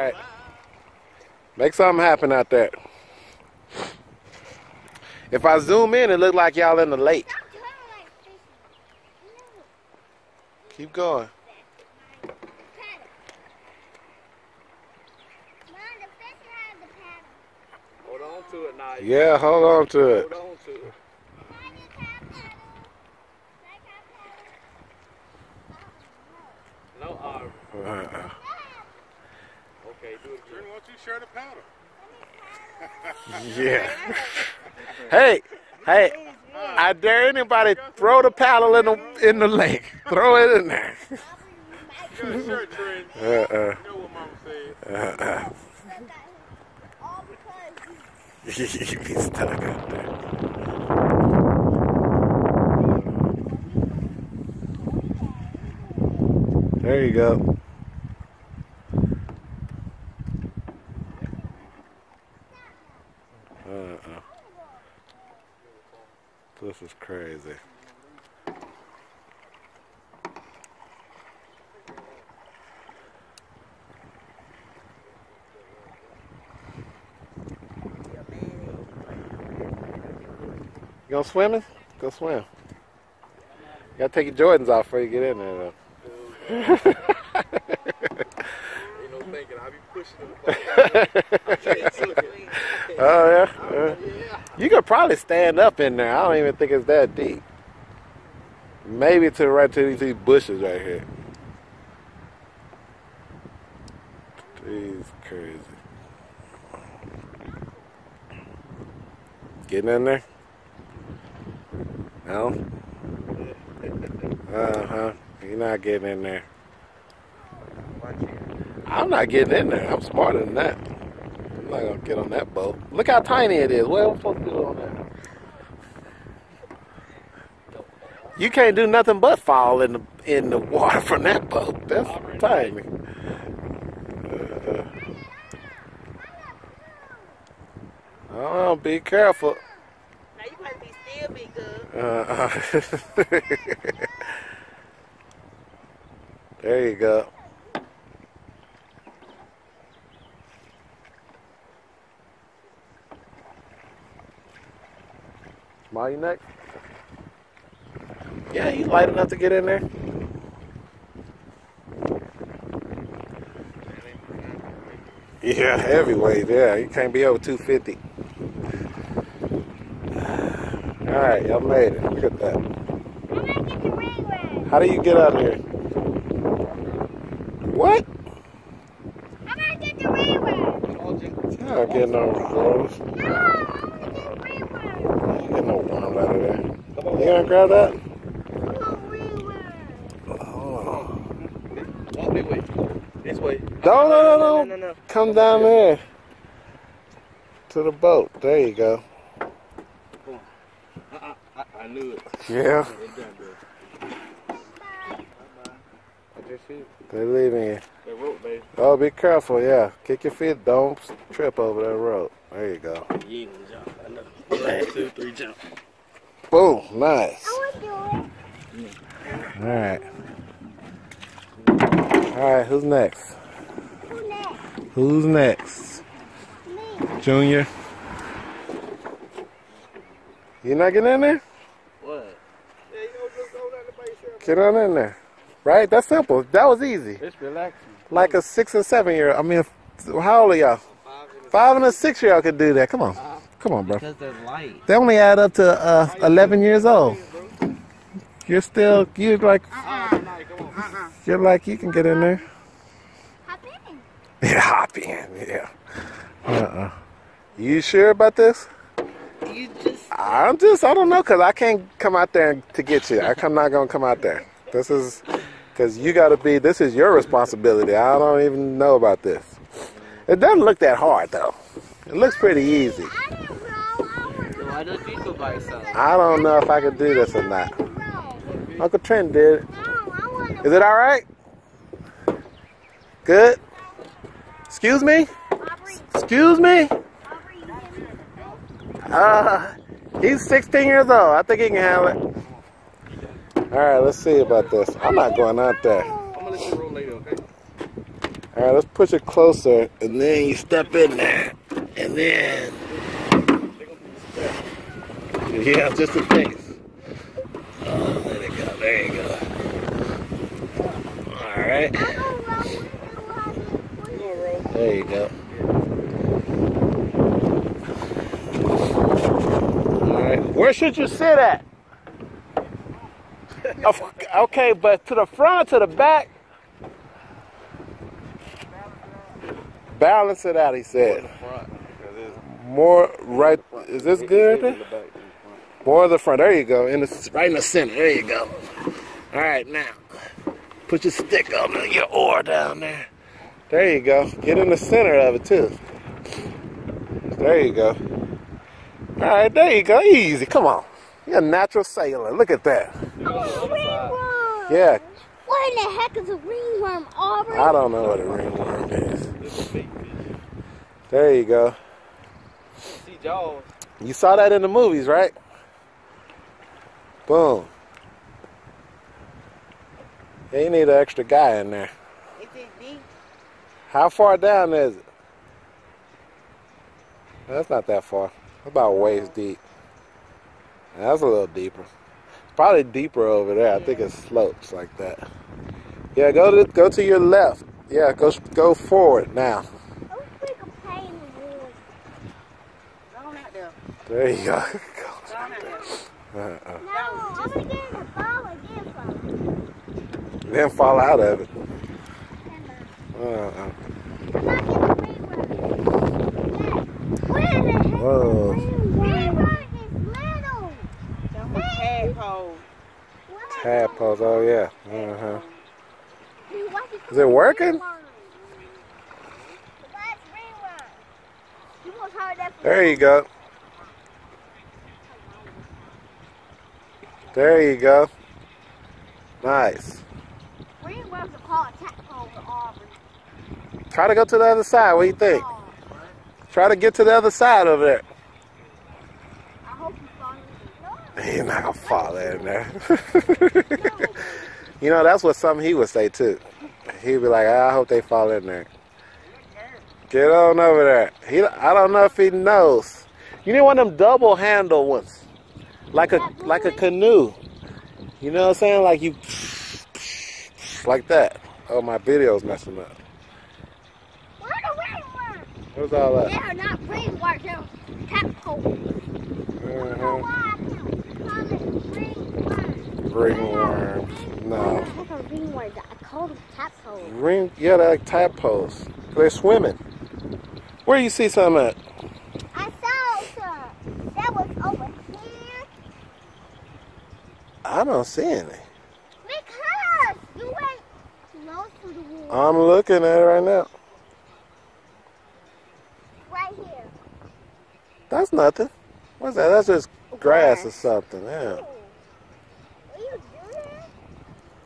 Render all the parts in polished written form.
right. Make something happen out there. If I zoom in, it look like y'all in the lake. Keep going. Hold on to it now. Yeah, hold on to it. Hold on to it. No, Aubrey. Okay, do it again. Why don't you share the paddle? Yeah. Hey, I dare anybody throw the paddle in the lake. Throw it in there. You got a shirt, Trent. You know what Mama said. He's stuck out there. There you go. This is crazy. You going swimming? Go swim. You gotta take your Jordans off before you get in there, though. Ain't no thinking. I be pushing them. Oh, yeah? You could probably stand up in there. I don't even think it's that deep. Maybe to right to these bushes right here. Jeez, crazy. Getting in there? No? Uh-huh. You're not getting in there. I'm not getting in there. I'm smarter than that. I'm not gonna get on that boat. Look how tiny it is. What am I supposed to do on that? You can't do nothing but fall in the water from that boat. That's tiny. Oh, be careful. Now you must be still be good. There you go. Smile, you next? Yeah, you light enough to get in there. Yeah, heavyweight, yeah. You can't be over 250. Alright, y'all made it. Look at that. How do you get out of here? What? I'm gonna get the railroad. You're not getting no rolls. No, I want to get the railroad. You get no worms out of there. You gonna grab that? Walk this way. This way. No. Come down there. To the boat. There you go. I knew it. Yeah. Bye-bye. They're leaving you. That rope, baby. Oh, be careful, yeah. Kick your feet. Don't trip over that rope. There you go. You ain't gonna jump. I know. 1, 2, 3, jump. Boom. Nice. I want to do it. Alright. Alright, who's next? Who next? Who's next? Me. Junior. You not getting in there? What? Yeah, you know, just go down the base here. Get on in there. Right? That's simple. That was easy. It's relaxing. Like a 6 or 7 year old. I mean, how old are y'all? 5 and a 6 year old could do that. Come on. Come on, bro. Because they're light. They only add up to 11 years old. You're like, you can get in there. Hop in. Yeah, hop in, yeah. You sure about this? You just. I don't know, because I can't come out there to get you. I'm not going to come out there. This is, because you got to be, this is your responsibility. I don't even know about this. It doesn't look that hard, though. It looks pretty easy. I don't know. Why don't you go by yourself? I don't know if I could do this or not. Uncle Trent did it. No, I want to. Is it all right? Good? Excuse me? Aubrey, Excuse me? Aubrey, you give me the belt? He's 16 years old. I think he can handle it. All right, let's see about this. I'm not going out there. I'm going to let you roll later, okay? All right, let's push it closer, and then you step in there, and then yeah, just a taste. Oh, there you go. There you go. All right. There you go. All right. Where should you sit at? Okay, but to the front, to the back. Balance it out, he said. More right. Is this good? More of the front. There you go. Right in the center. There you go. All right, now put your stick on your oar down there. There you go. Get in the center of it too. There you go. All right, there you go. Easy. Come on. You're a natural sailor. Look at that. Oh, ringworm. Yeah. What in the heck is a ringworm, Aubrey? I don't know what a ringworm is. There you go. See Jaws. You saw that in the movies, right? Boom. Yeah, you need an extra guy in there. Is it deep? How far down is it? That's not that far. It's about waist deep. That's a little deeper. Probably deeper over there. I think it slopes like that. Yeah, go to your left. Yeah, go forward now. I was like a pain in the wood. Go on out there. There you go. Go on out there. No, I'm going to get in the ball again from Then fall out of it. I'm not getting a ringworm. Where the heck Whoa. is ringworm is little. Them with tadpoles. Tadpoles, oh yeah. Is it working? There you go. There you go. Nice. Ringworms are called tadpoles in Aubrey. Try to go to the other side. What do you think? Try to get to the other side over there. I hope you fall in the He's not gonna fall in there. You know, that's what something he would say too. He'd be like, I hope they fall in there. Get on over there. I don't know if he knows. You need one of them double handle ones. Like a canoe. You know what I'm saying? Like you like that. Oh, my video's messing up. What are ringworms? What's all that? They are not ringworms, they're tadpoles. Why I call it ringworms? Ringworms. No. I call them ringworms. I call them tadpoles. Yeah, they're like tadpoles. They're swimming. Where you see some at? I saw some. That was over here. I don't see any. Because you went close to the wall. I'm looking at it right now. Right here. That's nothing. What's that? That's just grass or something. Yeah. Will you do that?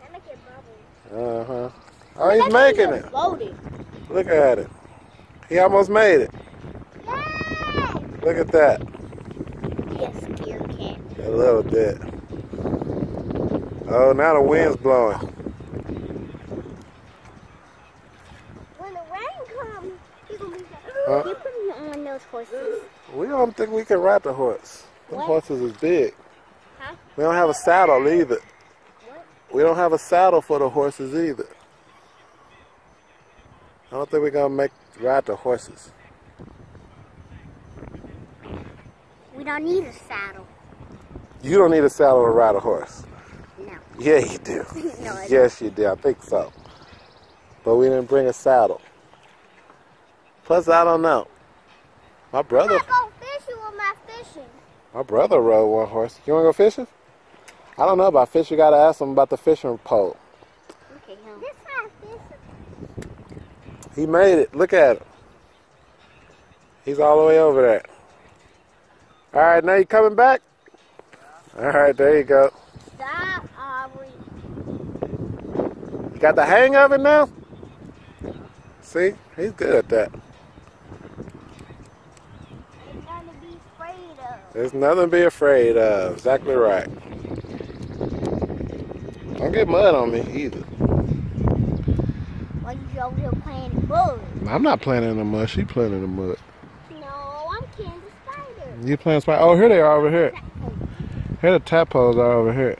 That make it bubble. Uh-huh. Oh, he's making it. Floating. Look at it. He almost made it. Yay! Look at that. Be a scared cat. A little bit. Oh, now the wind's blowing. When the rain comes, he's going to be Huh? like, you put me on those horses. We don't think we can ride the horse. Them What? horses is big. Huh? We don't have a saddle either. What? We don't have a saddle for the horses either. I don't think we're going to ride the horses. We don't need a saddle. You don't need a saddle to ride a horse. No. Yeah, you do. No, I Yes, you do. I think so. But we didn't bring a saddle. Plus, I don't know. My brother I'm not going fishing with my fishing. rode one horse. You want to go fishing? I don't know about fish. You got to ask him about the fishing pole. Okay, him. This kind of fishing. He made it. Look at him. He's all the way over there. All right, now you coming back? All right, there you go. Stop, Aubrey. You got the hang of it now? See? He's good at that. Ain't nothing to be afraid of. There's nothing to be afraid of. Exactly right. Don't get mud on me either. Or you over here playing in the mud? I'm not playing in the mud. She playing in the mud. No, I'm killing the spider. You playing spider? Oh, here they are over here. Here the tadpoles are over here.